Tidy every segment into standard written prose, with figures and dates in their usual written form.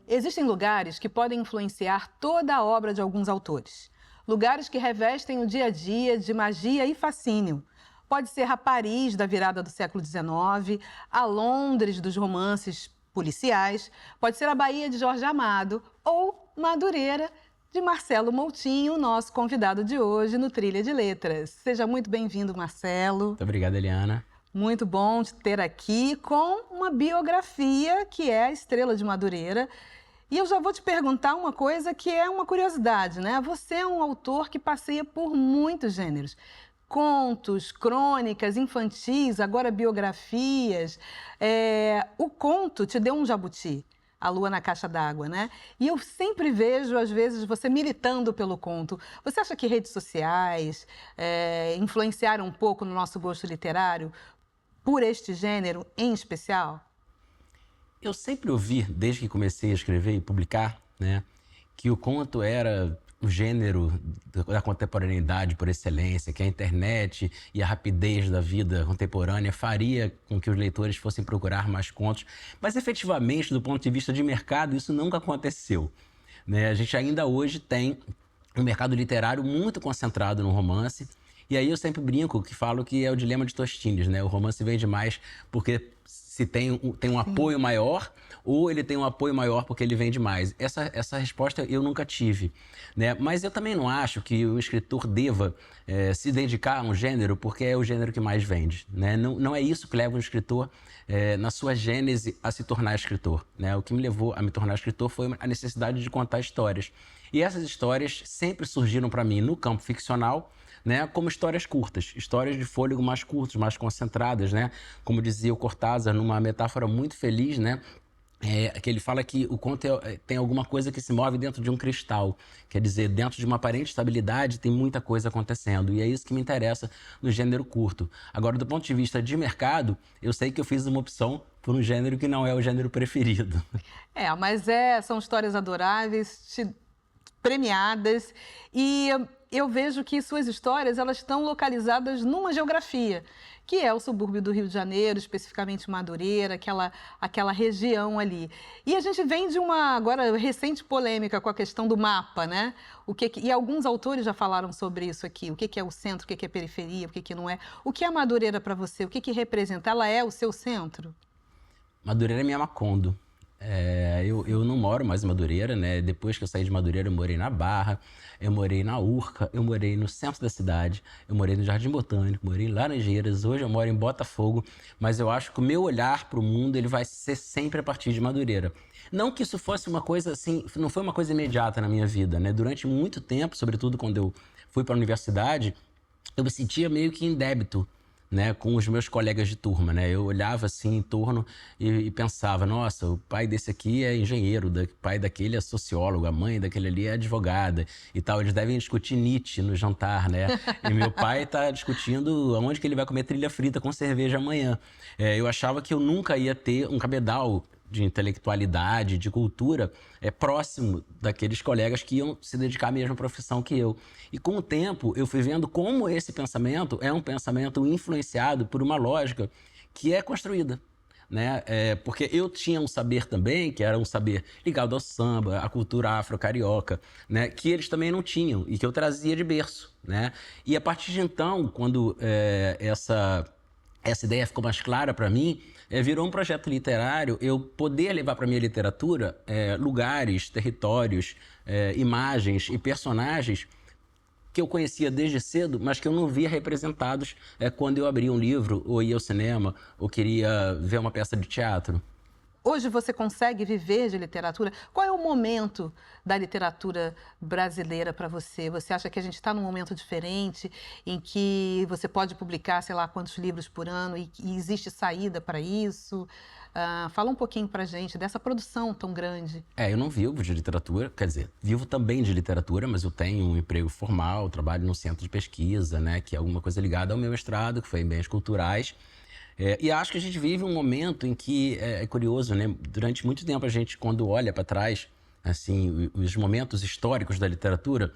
Existem lugares que podem influenciar toda a obra de alguns autores. Lugares que revestem o dia a dia de magia e fascínio. Pode ser a Paris da virada do século XIX, a Londres dos romances policiais, pode ser a Bahia de Jorge Amado ou Madureira de Marcelo Moutinho, nosso convidado de hoje no Trilha de Letras. Seja muito bem-vindo, Marcelo. Muito obrigado, Eliana. Muito bom te ter aqui com uma biografia que é a Estrela de Madureira. E eu já vou te perguntar uma coisa que é uma curiosidade, né? Você é um autor que passeia por muitos gêneros. Contos, crônicas, infantis, agora biografias. O conto te deu um jabuti, A Lua na Caixa d'Água, né? E eu sempre vejo, às vezes, você militando pelo conto. Você acha que redes sociais influenciaram um pouco no nosso gosto literário por este gênero em especial? Eu sempre ouvi, desde que comecei a escrever e publicar, né, que o conto era o gênero da contemporaneidade por excelência, que a internet e a rapidez da vida contemporânea faria com que os leitores fossem procurar mais contos. Mas, efetivamente, do ponto de vista de mercado, isso nunca aconteceu, né? A gente ainda hoje tem um mercado literário muito concentrado no romance. E aí eu sempre brinco que falo que é o dilema de Tostines, né? O romance vende mais porque se tem um apoio maior, ou ele tem um apoio maior porque ele vende mais. Essa resposta eu nunca tive, né? Mas eu também não acho que o escritor deva se dedicar a um gênero porque é o gênero que mais vende, né? Não é isso que leva um escritor, na sua gênese, a se tornar escritor, né? O que me levou a me tornar escritor foi a necessidade de contar histórias. E essas histórias sempre surgiram para mim no campo ficcional, né, como histórias curtas, histórias de fôlego mais curtos, mais concentradas, né? Como dizia o Cortázar, numa metáfora muito feliz, né? Que ele fala que o conto tem alguma coisa que se move dentro de um cristal. Quer dizer, dentro de uma aparente estabilidade tem muita coisa acontecendo. E é isso que me interessa no gênero curto. Agora, do ponto de vista de mercado, eu sei que eu fiz uma opção por um gênero que não é o gênero preferido. Mas são histórias adoráveis, premiadas, e eu vejo que suas histórias elas estão localizadas numa geografia, que é o subúrbio do Rio de Janeiro, especificamente Madureira, aquela região ali. E a gente vem de uma, agora, recente polêmica com a questão do mapa, né? E alguns autores já falaram sobre isso aqui. O que é o centro, o que é periferia, o que não é. O que é Madureira para você? O que representa? Ela é o seu centro? Madureira é minha Macondo. Eu não moro mais em Madureira, né? Depois que eu saí de Madureira, eu morei na Barra, eu morei na Urca, eu morei no centro da cidade, eu morei no Jardim Botânico, morei em Laranjeiras, hoje eu moro em Botafogo, mas eu acho que o meu olhar para o mundo ele vai ser sempre a partir de Madureira. Não que isso fosse uma coisa assim, não foi uma coisa imediata na minha vida, né? Durante muito tempo, sobretudo quando eu fui para a universidade, eu me sentia meio que em débito, né, com os meus colegas de turma, né? Eu olhava assim em torno e pensava, nossa, o pai desse aqui é engenheiro, o pai daquele é sociólogo, a mãe daquele ali é advogada e tal. Eles devem discutir Nietzsche no jantar, né? E meu pai tá discutindo aonde que ele vai comer trilha frita com cerveja amanhã. Eu achava que eu nunca ia ter um cabedal de intelectualidade, de cultura, próximo daqueles colegas que iam se dedicar à mesma profissão que eu. E com o tempo, eu fui vendo como esse pensamento é um pensamento influenciado por uma lógica que é construída, né? Porque eu tinha um saber também, que era um saber ligado ao samba, à cultura afro-carioca, né? Que eles também não tinham e que eu trazia de berço, né? E a partir de então, quando essa ideia ficou mais clara para mim, virou um projeto literário, eu poder levar para minha literatura lugares, territórios, imagens e personagens que eu conhecia desde cedo, mas que eu não via representados quando eu abria um livro, ou ia ao cinema, ou queria ver uma peça de teatro. Hoje você consegue viver de literatura? Qual é o momento da literatura brasileira para você? Você acha que a gente está num momento diferente, em que você pode publicar, sei lá, quantos livros por ano e existe saída para isso? Fala um pouquinho para a gente dessa produção tão grande. Eu não vivo de literatura, quer dizer, vivo também de literatura, mas eu tenho um emprego formal, trabalho no centro de pesquisa, né, que é alguma coisa ligada ao meu mestrado, que foi em bens culturais. E acho que a gente vive um momento em que é curioso, né? Durante muito tempo a gente, quando olha para trás, assim, os momentos históricos da literatura,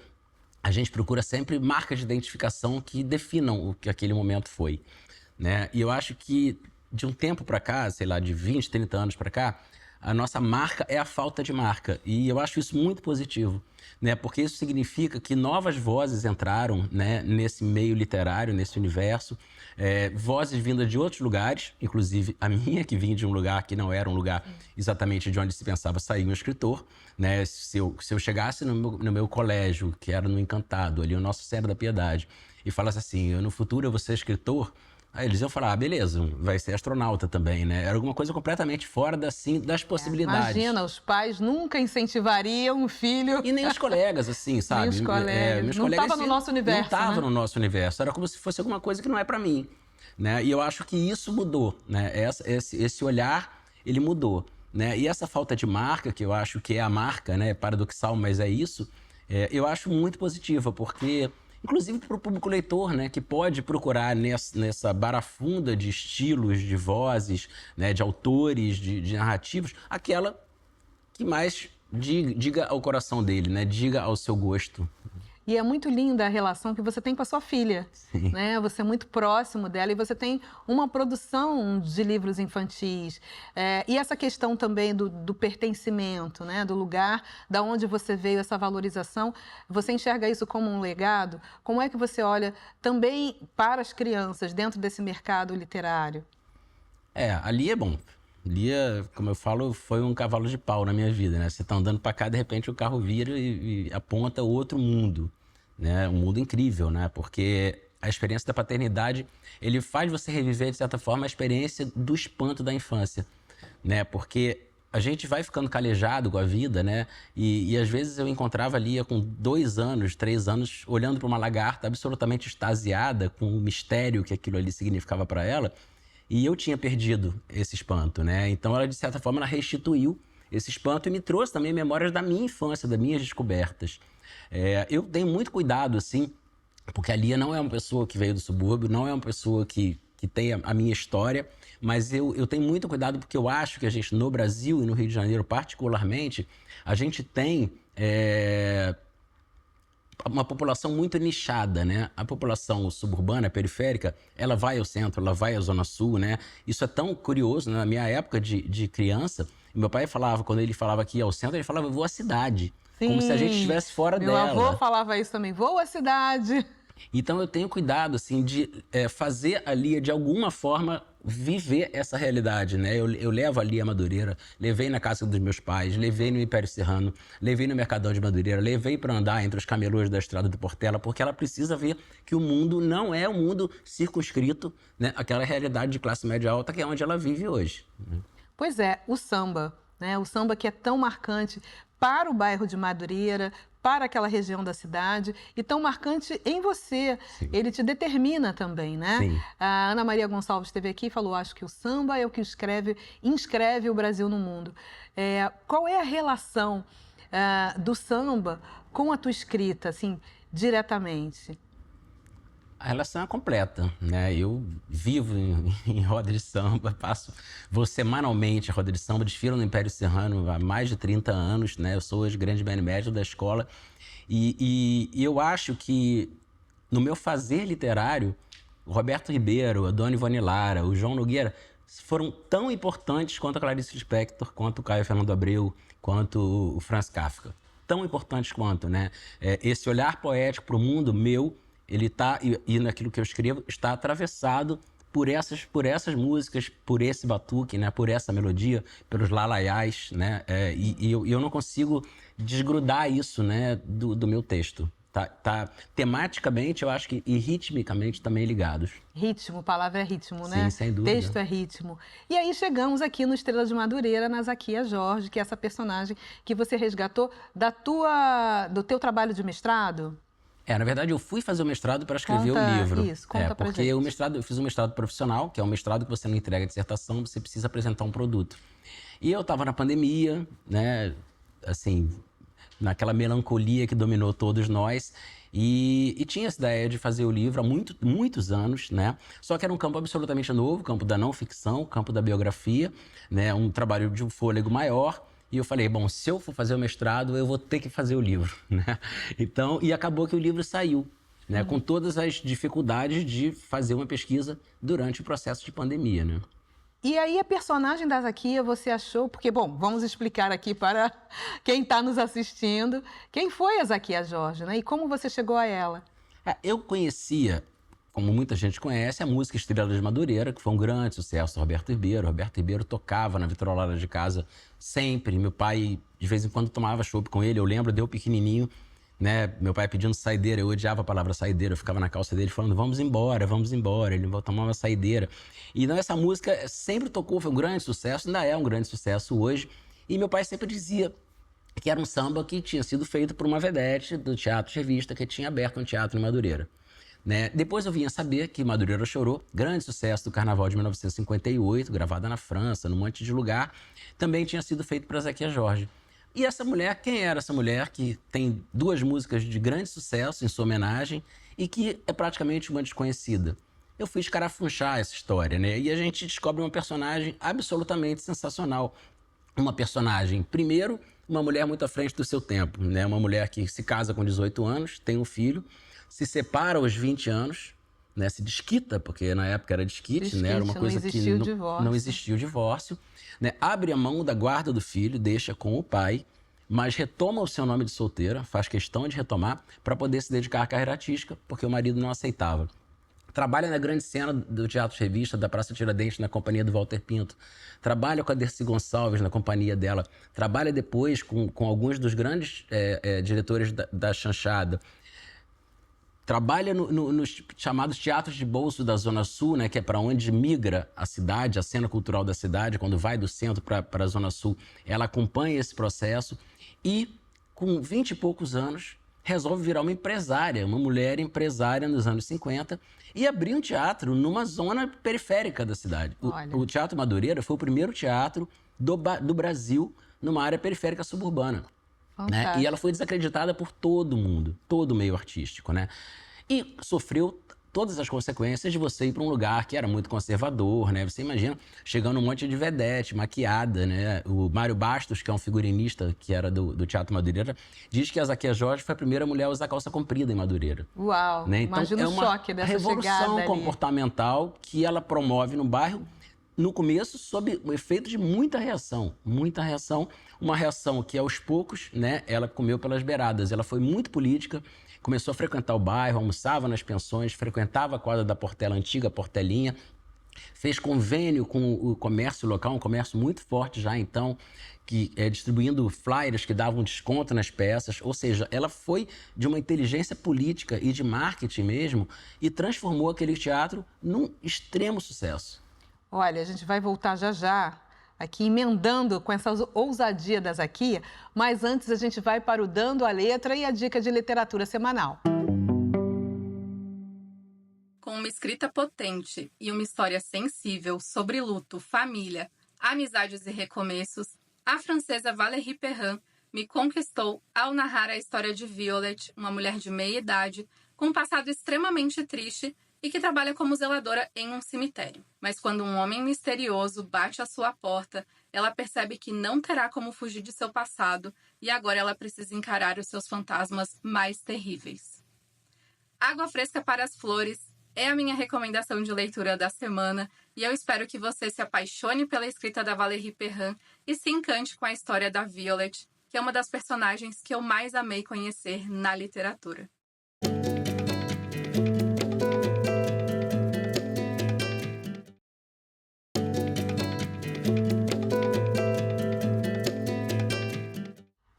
a gente procura sempre marcas de identificação que definam o que aquele momento foi, né? E eu acho que de um tempo para cá, sei lá, de 20, 30 anos para cá, a nossa marca é a falta de marca. E eu acho isso muito positivo, né? Porque isso significa que novas vozes entraram, né, nesse meio literário, nesse universo. Vozes vindas de outros lugares, inclusive a minha, que vinha de um lugar que não era um lugar exatamente de onde se pensava sair um escritor, né? Se eu chegasse no meu colégio, que era no Encantado, ali o Nosso Senhora da Piedade, e falasse assim, no futuro eu vou ser escritor, aí eles iam falar, beleza, vai ser astronauta também, né? Era alguma coisa completamente fora das possibilidades. Imagina, os pais nunca incentivariam um filho... E nem os colegas, assim, sabe? Nem os colegas. Meus não colegas estava no nosso universo, não estava, né? no nosso universo. Era como se fosse alguma coisa que não é para mim, né? E eu acho que isso mudou, né? Esse olhar, ele mudou, né? E essa falta de marca, que eu acho que é a marca, né? Paradoxal, mas é isso. Eu acho muito positiva, porque... Inclusive para o público leitor, né, que pode procurar nessa barafunda de estilos, de vozes, né, de autores, de narrativas, aquela que mais diga ao coração dele, né, diga ao seu gosto. E é muito linda a relação que você tem com a sua filha, né? Você é muito próximo dela e você tem uma produção de livros infantis. E essa questão também do pertencimento, né? Do lugar da onde você veio, essa valorização. Você enxerga isso como um legado? Como é que você olha também para as crianças dentro desse mercado literário? Ali é bom. Lia, como eu falo, foi um cavalo de pau na minha vida, né? Você tá andando para cá, de repente o carro vira e aponta outro mundo, né? Um mundo incrível, né? Porque a experiência da paternidade, ele faz você reviver, de certa forma, a experiência do espanto da infância, né? Porque a gente vai ficando calejado com a vida, né? E às vezes eu encontrava a Lia com 2 anos, 3 anos, olhando para uma lagarta absolutamente extasiada com o mistério que aquilo ali significava para ela. E eu tinha perdido esse espanto, né? Então ela, de certa forma, ela restituiu esse espanto e me trouxe também memórias da minha infância, das minhas descobertas. Eu tenho muito cuidado, assim, porque a Lia não é uma pessoa que veio do subúrbio, não é uma pessoa que tem a minha história, mas eu tenho muito cuidado porque eu acho que a gente, no Brasil e no Rio de Janeiro particularmente, a gente tem... uma população muito nichada, né? A população suburbana, periférica, ela vai ao centro, ela vai à Zona Sul, né? Isso é tão curioso, né? Na minha época de criança, meu pai falava, quando ele falava que ia ao centro, ele falava, eu vou à cidade. Sim, como se a gente estivesse fora dela. Meu avô falava isso também, vou à cidade. Então eu tenho cuidado, assim, de fazer a Lia, de alguma forma, viver essa realidade, né? Eu levo a Lia a Madureira, levei na casa dos meus pais, levei no Império Serrano, levei no Mercadão de Madureira, levei para andar entre os camelôs da Estrada do Portela, porque ela precisa ver que o mundo não é um mundo circunscrito, né? Aquela realidade de classe média alta que é onde ela vive hoje. Pois é, o samba, né? O samba que é tão marcante para o bairro de Madureira, para aquela região da cidade, e tão marcante em você. Sim. Ele te determina também, né? Sim. A Ana Maria Gonçalves esteve aqui e falou, acho que o samba é o que inscreve o Brasil no mundo. Qual é a relação do samba com a tua escrita, assim, diretamente? A relação é completa, né? Eu vivo em roda de samba, vou semanalmente a roda de samba, desfilo no Império Serrano há mais de 30 anos, né? Eu sou hoje grande band mestre da escola e eu acho que no meu fazer literário, o Roberto Ribeiro, a Dona Ivone Lara, o João Nogueira foram tão importantes quanto a Clarice Lispector, quanto o Caio Fernando Abreu, quanto o Franz Kafka. Tão importantes quanto, né? Esse olhar poético para o mundo meu, ele tá, e naquilo que eu escrevo, está atravessado por essas músicas, por esse batuque, né? Por essa melodia, pelos lalaiás, né? E eu não consigo desgrudar isso, né? do meu texto. Tá tematicamente, eu acho que, e ritmicamente também ligados. Ritmo, palavra é ritmo, né? Sim, sem dúvida. Texto é ritmo. E aí chegamos aqui no Estrela de Madureira, na Zaquia Jorge, que é essa personagem que você resgatou do teu trabalho de mestrado. Na verdade, eu fui fazer o mestrado para escrever o livro. Isso, conta pra gente. Porque eu fiz um mestrado profissional, que é um mestrado que você não entrega dissertação, você precisa apresentar um produto. E eu estava na pandemia, né, assim, naquela melancolia que dominou todos nós, E tinha essa ideia de fazer o livro há muitos anos, né? Só que era um campo absolutamente novo, campo da não ficção, campo da biografia, né? Um trabalho de um fôlego maior. E eu falei, bom, se eu for fazer o mestrado, eu vou ter que fazer o livro, né? Então, e acabou que o livro saiu, né? Com todas as dificuldades de fazer uma pesquisa durante o processo de pandemia, né? E aí a personagem da Zakia você achou... Porque, bom, vamos explicar aqui para quem está nos assistindo. Quem foi a Zakia Jorge, né? E como você chegou a ela? Eu conhecia, como muita gente conhece, a música Estrela de Madureira, que foi um grande sucesso do Roberto Ribeiro. Roberto Ribeiro tocava na vitrolada de casa sempre. Meu pai, de vez em quando, tomava chopp com ele. Eu lembro, deu pequenininho, né? Meu pai pedindo saideira, eu odiava a palavra saideira, eu ficava na calça dele falando, vamos embora, ele tomava saideira. E então essa música sempre tocou, foi um grande sucesso, ainda é um grande sucesso hoje. E meu pai sempre dizia que era um samba que tinha sido feito por uma vedete do Teatro de Revista, que tinha aberto um teatro em Madureira. Né? Depois eu vinha saber que Madureira Chorou, grande sucesso do Carnaval de 1958, gravada na França, num monte de lugar, também tinha sido feito para Zakia Jorge. E essa mulher, quem era essa mulher que tem 2 músicas de grande sucesso em sua homenagem e que é praticamente uma desconhecida? Eu fui escarafunchar essa história, né? E a gente descobre uma personagem absolutamente sensacional. Uma personagem, primeiro, uma mulher muito à frente do seu tempo, né? Uma mulher que se casa com 18 anos, tem um filho, se separa aos 20 anos, né? Se desquita, porque na época era desquite, né? Era uma coisa que não existia o divórcio. Né? Abre a mão da guarda do filho, deixa com o pai, mas retoma o seu nome de solteira, faz questão de retomar para poder se dedicar à carreira artística, porque o marido não aceitava. Trabalha na grande cena do Teatro de Revista, da Praça Tiradentes, na companhia do Walter Pinto. Trabalha com a Dercy Gonçalves, na companhia dela. Trabalha depois com alguns dos grandes diretores da chanchada. Trabalha nos chamados teatros de bolso da Zona Sul, né, que é para onde migra a cidade, a cena cultural da cidade, quando vai do centro para a Zona Sul. Ela acompanha esse processo e, com 20 e poucos anos, resolve virar uma empresária, uma mulher empresária nos anos 50 e abrir um teatro numa zona periférica da cidade. O Teatro Madureira foi o primeiro teatro do Brasil numa área periférica suburbana. Né? E ela foi desacreditada por todo mundo, todo o meio artístico, né? E sofreu todas as consequências de você ir para um lugar que era muito conservador, né? Você imagina, chegando um monte de vedete, maquiada, né? O Mário Bastos, que é um figurinista que era do Teatro Madureira, diz que a Zakia Jorge foi a primeira mulher a usar calça comprida em Madureira. Uau, né? Então, imagina o choque dessa chegada ali. É uma revolução comportamental que ela promove no bairro, no começo, sob o efeito de muita reação, uma reação que aos poucos, né, ela comeu pelas beiradas. Ela foi muito política, começou a frequentar o bairro, almoçava nas pensões, frequentava a quadra da Portela, antiga Portelinha, fez convênio com o comércio local, um comércio muito forte já então, que distribuindo flyers que davam desconto nas peças, ou seja, ela foi de uma inteligência política e de marketing mesmo e transformou aquele teatro num extremo sucesso. Olha, a gente vai voltar já já, aqui emendando com essa ousadia da Zakia, mas antes a gente vai para o Dando a Letra e a dica de literatura semanal. Com uma escrita potente e uma história sensível sobre luto, família, amizades e recomeços, a francesa Valérie Perrin me conquistou ao narrar a história de Violet, uma mulher de meia idade, com um passado extremamente triste e que trabalha como zeladora em um cemitério. Mas quando um homem misterioso bate à sua porta, ela percebe que não terá como fugir de seu passado e agora ela precisa encarar os seus fantasmas mais terríveis. Água Fresca para as Flores é a minha recomendação de leitura da semana e eu espero que você se apaixone pela escrita da Valérie Perrin e se encante com a história da Violet, que é uma das personagens que eu mais amei conhecer na literatura.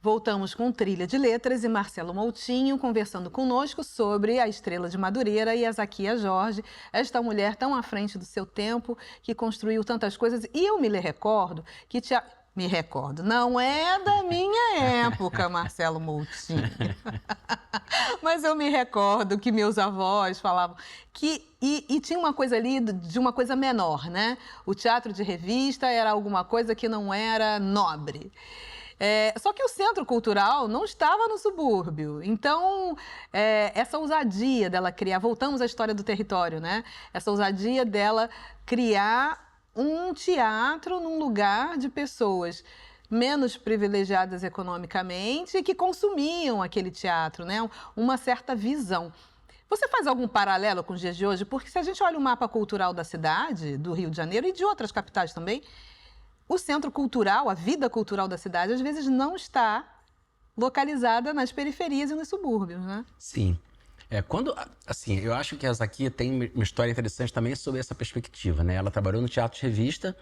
Voltamos com Trilha de Letras e Marcelo Moutinho conversando conosco sobre a Estrela de Madureira e a Zakia Jorge, esta mulher tão à frente do seu tempo, que construiu tantas coisas. E eu me recordo que... Me recordo, não é da minha época, Marcelo Moutinho. Mas eu me recordo que meus avós falavam que... E tinha uma coisa ali de uma coisa menor, né? O teatro de revista era alguma coisa que não era nobre. Só que o centro cultural não estava no subúrbio. Então, essa ousadia dela criar, voltamos à história do território, né? Essa ousadia dela criar um teatro num lugar de pessoas menos privilegiadas economicamente e que consumiam aquele teatro, né? Uma certa visão. Você faz algum paralelo com os dias de hoje? Porque se a gente olha o mapa cultural da cidade, do Rio de Janeiro e de outras capitais também, o centro cultural, a vida cultural da cidade, às vezes não está localizada nas periferias e nos subúrbios, né? Sim. Assim, eu acho que a Zakia tem uma história interessante também sobre essa perspectiva, né? Ela trabalhou no Teatro de Revista,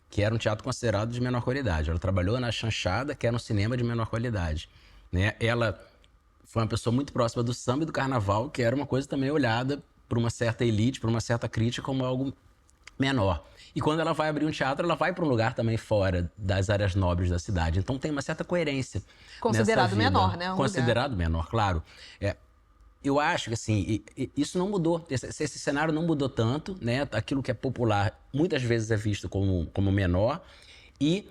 que era um teatro considerado de menor qualidade. Ela trabalhou na Chanchada, que era um cinema de menor qualidade, né? Ela foi uma pessoa muito próxima do samba e do carnaval, que era uma coisa também olhada por uma certa elite, por uma certa crítica como algo menor. E quando ela vai abrir um teatro, ela vai para um lugar também fora das áreas nobres da cidade. Então tem uma certa coerência. Considerado nessa vida. Menor, né? Considerado menor, claro. Eu acho que assim, isso não mudou. Esse cenário não mudou tanto, né? Aquilo que é popular muitas vezes é visto como menor. E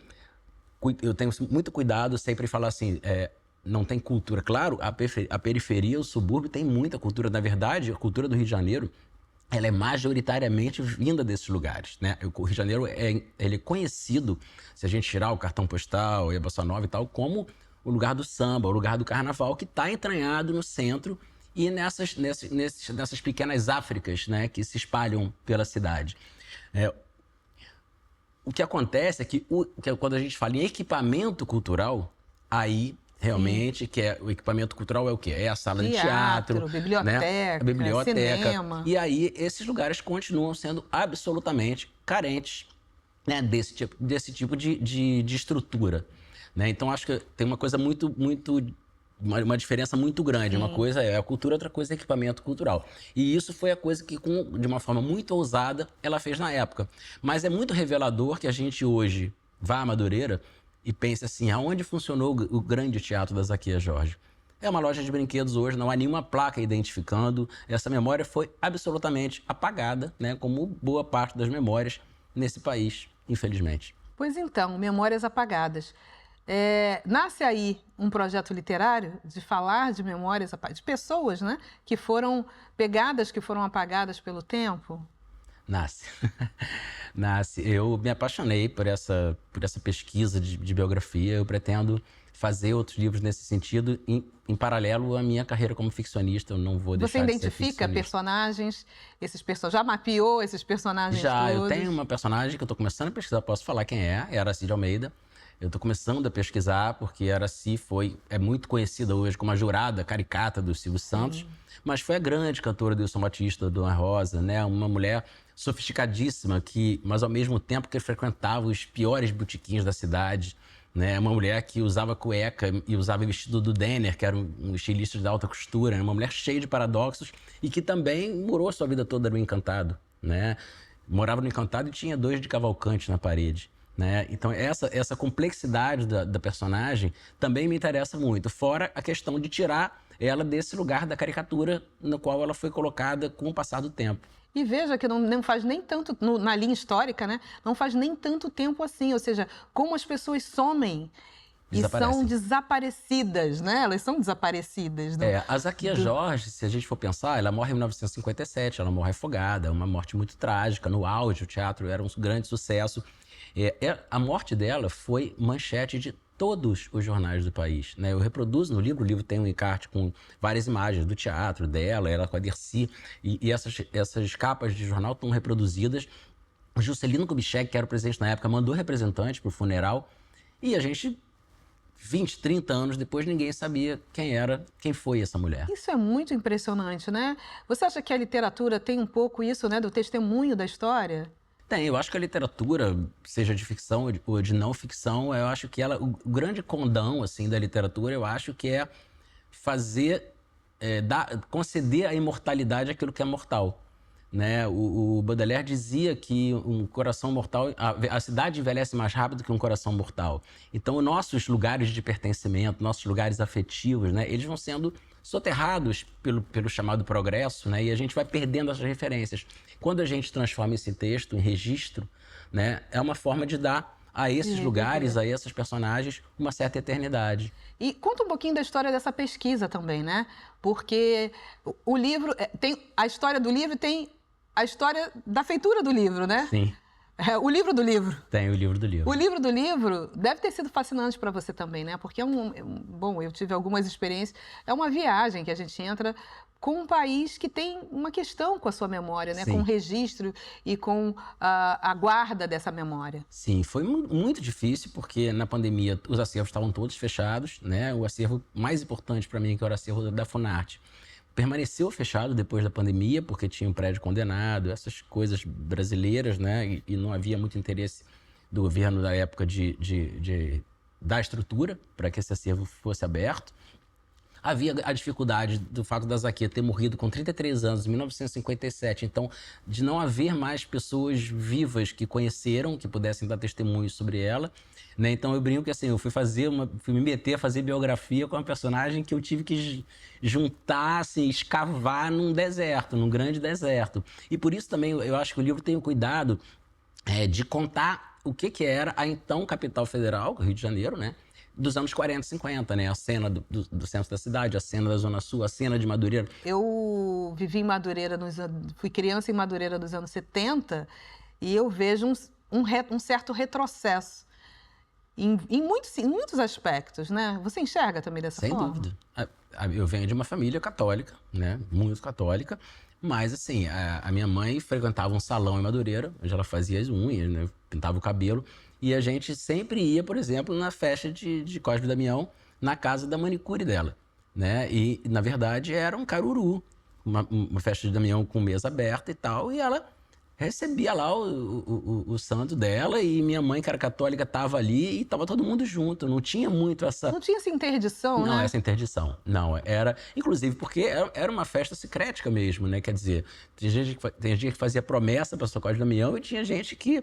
eu tenho muito cuidado sempre em falar assim, não tem cultura. Claro, a periferia, o subúrbio tem muita cultura. Na verdade, a cultura do Rio de Janeiro, ela é majoritariamente vinda desses lugares, né? O Rio de Janeiro ele é conhecido, se a gente tirar o cartão postal e a Bossa Nova e tal, como o lugar do samba, o lugar do carnaval, que está entranhado no centro e nessas pequenas Áfricas, né, que se espalham pela cidade. O que acontece é que quando a gente fala em equipamento cultural, aí realmente, o equipamento cultural é o quê? É a sala de teatro, biblioteca, né? A biblioteca. Cinema. E aí, esses lugares continuam sendo absolutamente carentes, né, desse tipo de estrutura, né? Então, acho que tem uma coisa uma diferença muito grande. Uma coisa é a cultura, outra coisa é equipamento cultural. E isso foi a coisa que, de uma forma muito ousada, ela fez na época. Mas é muito revelador que a gente hoje vá à Madureira e pense assim, aonde funcionou o grande teatro da Zakia Jorge? É uma loja de brinquedos hoje, não há nenhuma placa identificando. Essa memória foi absolutamente apagada, né, como boa parte das memórias nesse país, infelizmente. Pois então, memórias apagadas. Nasce aí um projeto literário de falar de memórias apagadas, de pessoas, né, que foram pegadas, que foram apagadas pelo tempo? Nasce. Eu me apaixonei por essa pesquisa de biografia. Eu pretendo fazer outros livros nesse sentido, em paralelo à minha carreira como ficcionista. Eu não vou deixar de ser ficcionista. Você identifica personagens, já mapeou esses personagens Já, todos? eu tenho uma personagem que eu estou começando a pesquisar, posso falar quem é Aracy de Almeida. Eu estou começando a pesquisar, porque a Aracy é muito conhecida hoje como a jurada caricata do Silvio Santos, mas foi a grande cantora do Wilson Batista, Dona Rosa, né? Uma mulher sofisticadíssima, mas ao mesmo tempo que frequentava os piores botequins da cidade, né? Uma mulher que usava cueca e usava o vestido do Denner, que era um estilista de alta costura, né? Uma mulher cheia de paradoxos e que também morou a sua vida toda no Encantado, né? Morava no Encantado e tinha 2 de Cavalcante na parede, né? Então, essa complexidade da personagem também me interessa muito. Fora a questão de tirar ela desse lugar da caricatura no qual ela foi colocada com o passar do tempo. E veja que não faz nem tanto, na linha histórica, né? Não faz nem tanto tempo assim. Ou seja, como as pessoas somem e são desaparecidas, né? Elas são desaparecidas. A Zakia Jorge, se a gente for pensar, ela morre em 1957, ela morre afogada, uma morte muito trágica. No auge, o teatro era um grande sucesso. A morte dela foi manchete de todos os jornais do país, né? Eu reproduzo no livro, o livro tem um encarte com várias imagens do teatro dela, ela com a Dercy, e essas capas de jornal estão reproduzidas. O Juscelino Kubitschek, que era o presidente na época, mandou representante para o funeral, e a gente, 20, 30 anos depois, ninguém sabia quem foi essa mulher. Isso é muito impressionante, né? Você acha que a literatura tem um pouco isso, né, do testemunho da história? Tem, eu acho que a literatura, seja de ficção ou de não ficção, eu acho que o grande condão, assim, da literatura, eu acho que é conceder a imortalidade àquilo que é mortal, né? O Baudelaire dizia que um coração mortal, a cidade envelhece mais rápido que um coração mortal. Então, nossos lugares de pertencimento, nossos lugares afetivos, né, eles vão sendo soterrados pelo chamado progresso, né? E a gente vai perdendo essas referências. Quando a gente transforma esse texto em registro, né, é uma forma de dar a esses lugares, a essas personagens, uma certa eternidade. E conta um pouquinho da história dessa pesquisa também, né? Porque o livro tem a história do livro, tem a história da feitura do livro, né? Sim. O livro do livro. Tem o livro do livro. O livro do livro deve ter sido fascinante para você também, né? Porque bom, eu tive algumas experiências. É uma viagem que a gente entra com um país que tem uma questão com a sua memória, né? Sim. Com o registro e com a guarda dessa memória. Sim, foi muito difícil porque na pandemia os acervos estavam todos fechados, né? O acervo mais importante para mim, que era o acervo da Funarte, permaneceu fechado depois da pandemia porque tinha um prédio condenado, essas coisas brasileiras, né? E não havia muito interesse do governo da época de dar estrutura para que esse acervo fosse aberto. Havia a dificuldade do fato da Zakia ter morrido com 33 anos, em 1957. Então, de não haver mais pessoas vivas que conheceram, que pudessem dar testemunhos sobre ela, né? Então, eu brinco que assim, eu fui me meter a fazer biografia com uma personagem que eu tive que juntar, assim, escavar num deserto, num grande deserto. E por isso também eu acho que o livro tem o cuidado de contar o que era a então capital federal, Rio de Janeiro, né? Dos anos 40 e 50, né? A cena do centro da cidade, a cena da Zona Sul, a cena de Madureira. Eu vivi em Madureira, fui criança em Madureira dos anos 70 e eu vejo um certo retrocesso em muitos aspectos, né? Você enxerga também dessa Sem forma? dúvida. Eu venho de uma família católica, né? Muito católica, mas assim, a minha mãe frequentava um salão em Madureira, onde ela fazia as unhas, né? Pintava o cabelo. E a gente sempre ia, por exemplo, na festa de Cosme e Damião, na casa da manicure dela, né? E, na verdade, era um caruru, uma festa de Damião com mesa aberta e tal, e ela recebia lá o santo dela e minha mãe, que era católica, estava ali e estava todo mundo junto, não tinha muito essa... Não tinha essa interdição, né? Não, essa interdição, não, era... Inclusive porque era uma festa secrética mesmo, né? Quer dizer, tem gente que fazia promessa para São Cosme e Damião e tinha gente que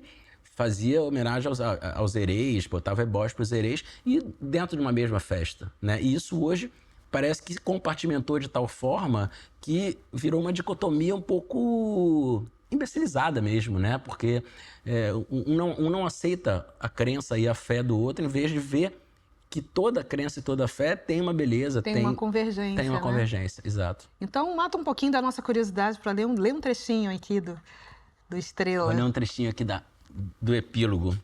fazia homenagem aos hereis, botava ebós para os hereis e dentro de uma mesma festa, né? E isso hoje parece que compartimentou de tal forma que virou uma dicotomia um pouco imbecilizada mesmo, né? Porque um não aceita a crença e a fé do outro em vez de ver que toda crença e toda fé tem uma beleza, tem uma convergência. Tem uma né? convergência, exato. Então, mata um pouquinho da nossa curiosidade para ler um trechinho aqui do Estrela. Vou ler um trechinho aqui do epílogo.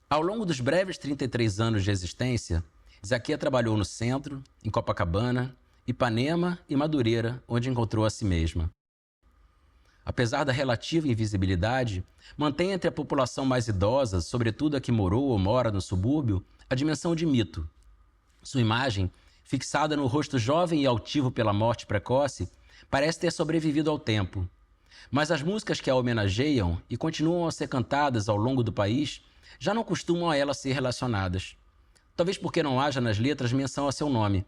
Ao longo dos breves 33 anos de existência, Zakia trabalhou no centro, em Copacabana, Ipanema e Madureira, onde encontrou a si mesma. Apesar da relativa invisibilidade, mantém entre a população mais idosa, sobretudo a que morou ou mora no subúrbio, a dimensão de mito. Sua imagem, fixada no rosto jovem e altivo pela morte precoce, parece ter sobrevivido ao tempo. Mas as músicas que a homenageiam e continuam a ser cantadas ao longo do país já não costumam a ela ser relacionadas. Talvez porque não haja nas letras menção a seu nome.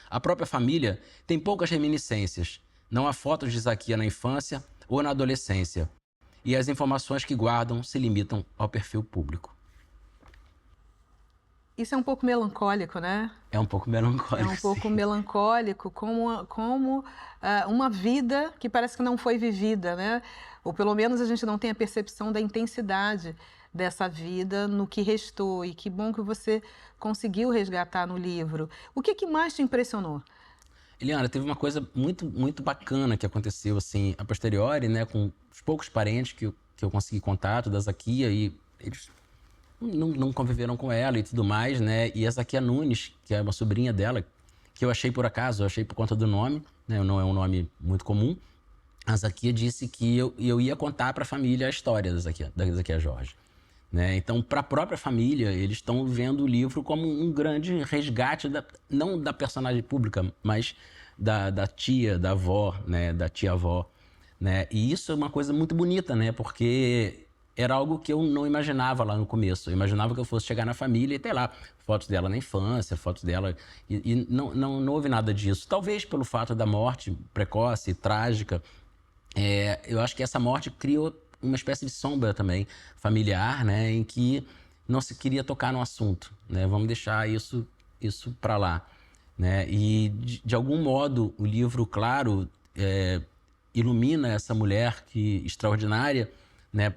A própria família tem poucas reminiscências. Não há fotos de Zakia na infância ou na adolescência. E as informações que guardam se limitam ao perfil público. Isso é um pouco melancólico, né? É um pouco melancólico. É um pouco melancólico, como uma vida que parece que não foi vivida, né? Ou pelo menos a gente não tem a percepção da intensidade dessa vida no que restou. E que bom que você conseguiu resgatar no livro. O que mais te impressionou? Eliana, teve uma coisa muito bacana que aconteceu assim, a posteriori, né? Com os poucos parentes que eu consegui contato da Zakia e eles não conviveram com ela e tudo mais, né? E a Zakia Nunes, que é uma sobrinha dela, que eu achei por acaso, eu achei por conta do nome, né? Não é um nome muito comum. A Zakia disse que eu ia contar para a família a história da Zakia Jorge, né? Então, para a própria família, eles estão vendo o livro como um grande resgate, não da personagem pública, mas da tia, da avó, né? Da tia-avó, né? E isso é uma coisa muito bonita, né? Porque era algo que eu não imaginava lá no começo. Eu imaginava que eu fosse chegar na família e ter lá fotos dela na infância, fotos dela... E não houve nada disso. Talvez pelo fato da morte precoce, trágica. Eu acho que essa morte criou uma espécie de sombra também familiar, né? Em que não se queria tocar no assunto, né? Vamos deixar isso para lá, né? E, de algum modo, o livro, claro, ilumina essa mulher extraordinária, né?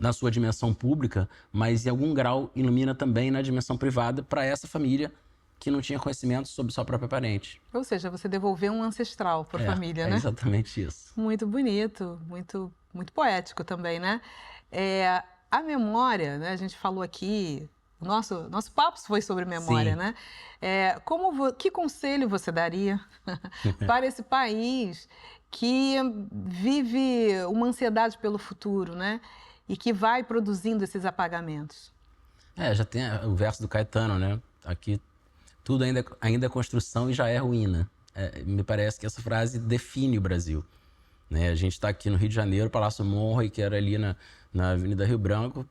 na sua dimensão pública, mas em algum grau ilumina também na dimensão privada para essa família que não tinha conhecimento sobre sua própria parente. Ou seja, você devolveu um ancestral para a família, né? É exatamente isso. Muito bonito, muito, muito poético também, né? A memória, né? A gente falou aqui, nosso papo foi sobre memória, Sim. né? Que conselho você daria para esse país que vive uma ansiedade pelo futuro, né? E que vai produzindo esses apagamentos? Já tem o verso do Caetano, né? Aqui tudo ainda é construção e já é ruína. Me parece que essa frase define o Brasil. Né? A gente está aqui no Rio de Janeiro, Palácio Monroe, que era ali na Avenida Rio Branco.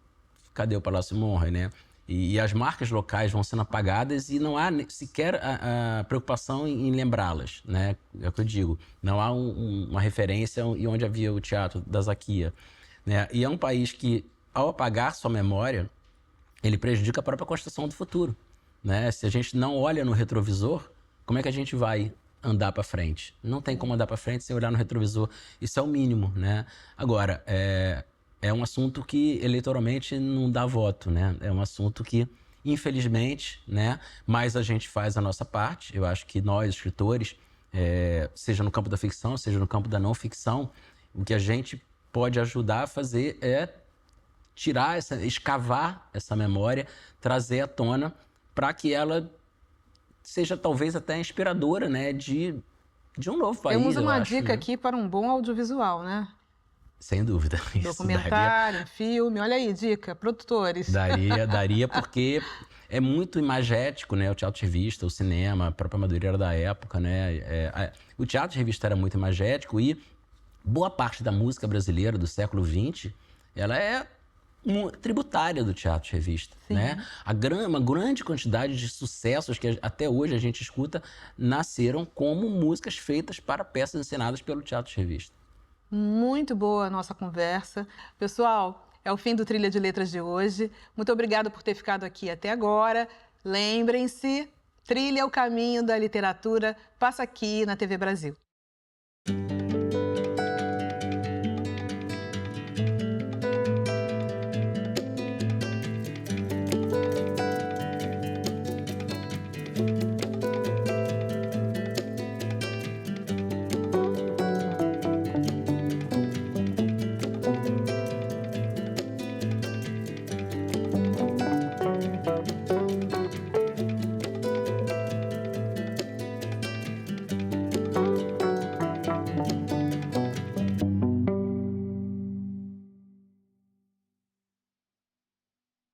Cadê o Palácio Monroe, né? E as marcas locais vão sendo apagadas e não há sequer a preocupação em lembrá-las, né? É o que eu digo. Não há uma referência e onde havia o Teatro da Zaquia. Né? E é um país que, ao apagar sua memória, ele prejudica a própria construção do futuro. Né? Se a gente não olha no retrovisor, como é que a gente vai andar para frente? Não tem como andar para frente sem olhar no retrovisor. Isso é o mínimo, né? Agora, é um assunto que eleitoralmente não dá voto, né? É um assunto que, infelizmente, né? Mas a gente faz a nossa parte. Eu acho que nós, escritores, seja no campo da ficção, seja no campo da não ficção, o que a gente pode ajudar a fazer é escavar essa memória, trazer à tona para que ela seja talvez até inspiradora, né, de um novo país. Temos uma acho, dica né? aqui para um bom audiovisual, né? Sem dúvida. Documentário, filme, olha aí, dica, produtores. Daria porque é muito imagético, né? O teatro de revista, o cinema, a própria Madureira da época, né? O teatro de revista era muito imagético e boa parte da música brasileira do século XX, ela é tributária do teatro de revista, né? Uma grande quantidade de sucessos que até hoje a gente escuta nasceram como músicas feitas para peças encenadas pelo teatro de revista. Muito boa a nossa conversa. Pessoal, é o fim do Trilha de Letras de hoje. Muito obrigada por ter ficado aqui até agora. Lembrem-se, trilha é o caminho da literatura, passa aqui na TV Brasil.